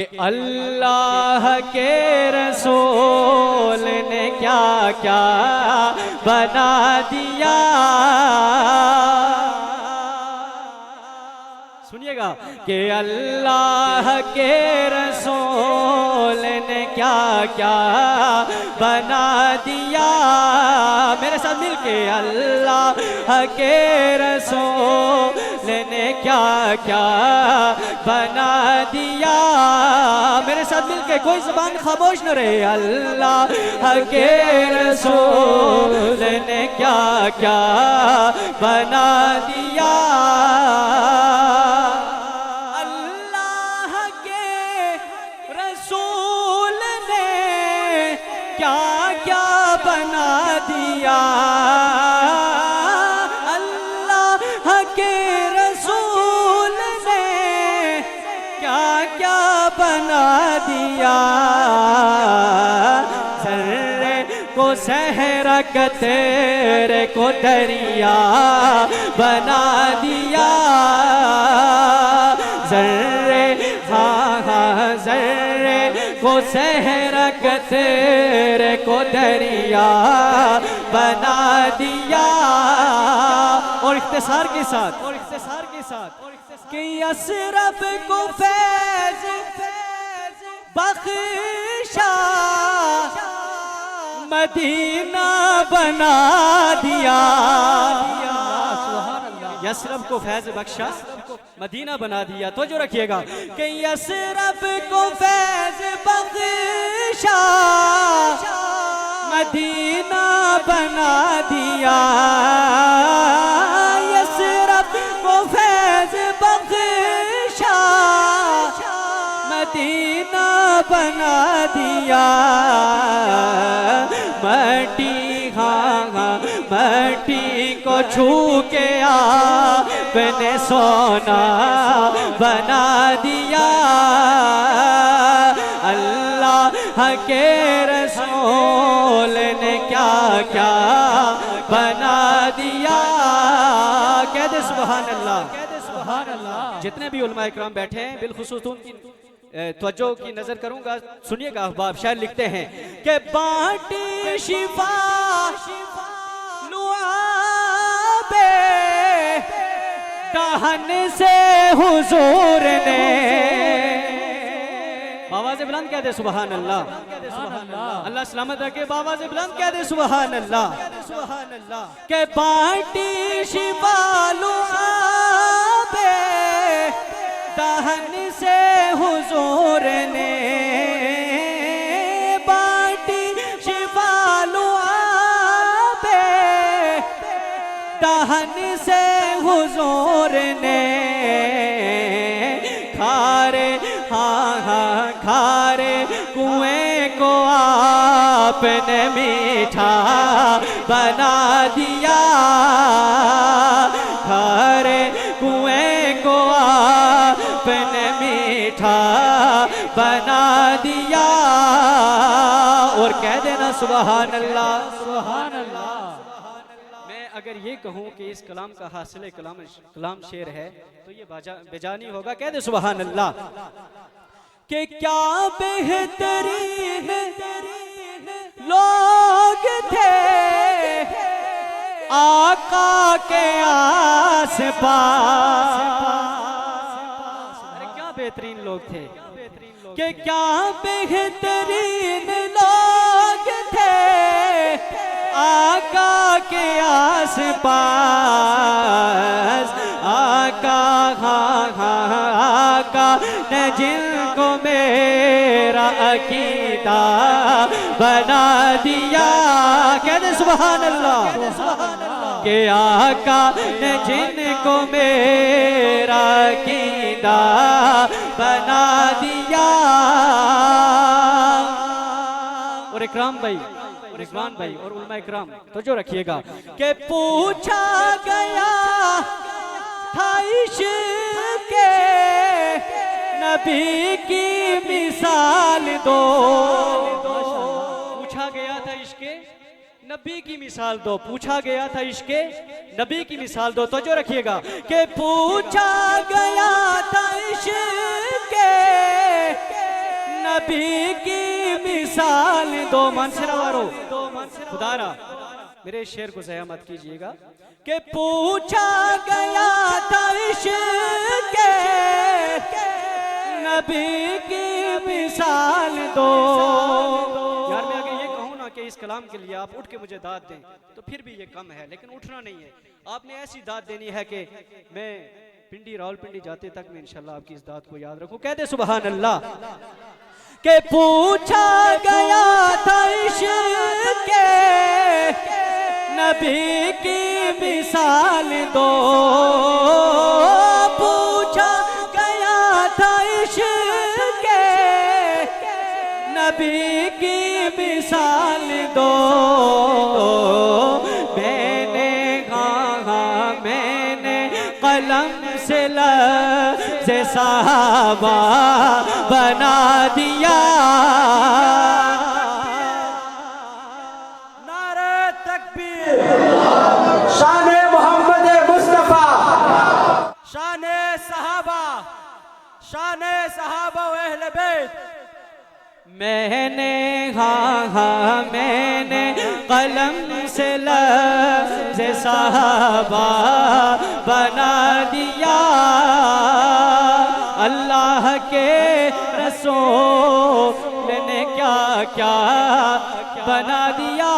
अल्लाह के रसूल ने क्या क्या बना दिया। सुनिएगा कि अल्लाह के रसूल ने क्या क्या बना दिया। मेरे साथ मिलके अल्लाह के रसूल ने क्या क्या बना दिया। मेरे साथ मिलके कोई ज़बान खामोश न रहे। अल्लाह के रसूल ने क्या क्या बना दिया। अल्लाह के रसूल ने क्या क्या बना दिया। अल्लाह के रसूल ने क्या क्या बना दिया। सर्रे को सहरा तेरे को दरिया बना दिया। जर्रे हाँ हाँ जर्रे को सहरा तेरे को दरिया बना दिया। और इख्तिसार के साथ कि असरब को फैज बख्शा मदीना बना दिया। यसरब को फैज बख्शा मदीना बना दिया। तो जो रखिएगा कि यसरब को फैज बख्शा मदीना बना दिया। यसरब को फैज बख्शा मदीना बना दिया। मट्टी हाँ हाँ मट्टी को छू के आपने सोना बना दिया। अल्लाह के रसूल ने क्या क्या बना दिया। कह दे सुभान अल्लाह, कह दे सुभान अल्लाह। जितने भी उलमा इकराम बैठे हैं बिलखुसूस उनकी तवज्जो की नजर करूंगा। सुनिएगा अहबाब शायर लिखते हैं कि बाटी शिफा लुआबे दहन से हुजूर ने। आवाज़ बुलंद कह दे सुभान अल्लाह। अल्लाह सलामत रखे। आवाज़ बुलंद कह दे सुभान अल्लाह। के बाटी शिफा लुआबे दहन से हुजूर ने। बाटी शिफा लुआबे दहन से हुजूर ने। खारे हाँ हाँ खारे कुएं को आपने मीठा बना दिया। खारे कुएं को आपने मीठा बना दिया। और कह देना सुभान अल्लाह सुभान अल्लाह। मैं अगर ये कहूँ कि इस कलाम का हासिल कलाम शेर है तो ये बेजानी होगा। कह दे सुभान अल्लाह। कि क्या बेहतरीन लोग थे आका के आस पास। अरे क्या बेहतरीन लोग थे। कि क्या बेहतरीन लोग थे आका के आस पास। आका हाँ हाँ आका ने जिनको मेरा अकीदा बना दिया। कह दे सुभान अल्लाह। के आका ने जिनको मेरा अकीदा बना दिया। और इकराम भाई रिजवान भाई और उलमा इकराम तो जो रखिएगा कि पूछा गया था इश्क़ नबी की मिसाल दो। पूछा गया था इश्क़ नबी की मिसाल दो। पूछा गया था इश्क़ नबी की मिसाल दो। तो जो रखिएगा कि पूछा गया था इश्क़ नबी की मिसाल दो। मनसरावारो खुदारा मेरे शेर को ज़या मत कीजिएगा कि पूछा गया था इश्क़ के नबी की मिसाल दो। यार मैं अगर ये कहूँ ना कि इस कलाम के लिए आप उठ के मुझे दाद दें तो फिर भी ये कम है, लेकिन उठना नहीं है। आपने ऐसी दाद देनी है कि मैं पिंडी रावलपिंडी जाते तक मैं इंशाल्लाह आपकी इस दाद को याद रखूं। कह दे सुभान अल्लाह। के पूछा गया था इश्क़ के नबी की मिसाल दो। पूछा गया था इश्क़ के नबी की मिसाल दो। मैंने कहा मैंने कलम से लफ्ज़ सहाबा बना दिया। नारे तकबीर, शान मोहम्मद मुस्तफा, शान सहाबा, शान सहाबा व अहले बैत। मैंने हाँ मैंने कलम से लफ्ज़ सहाबा बना दिया। अल्लाह के रसूल ने क्या क्या बना दिया।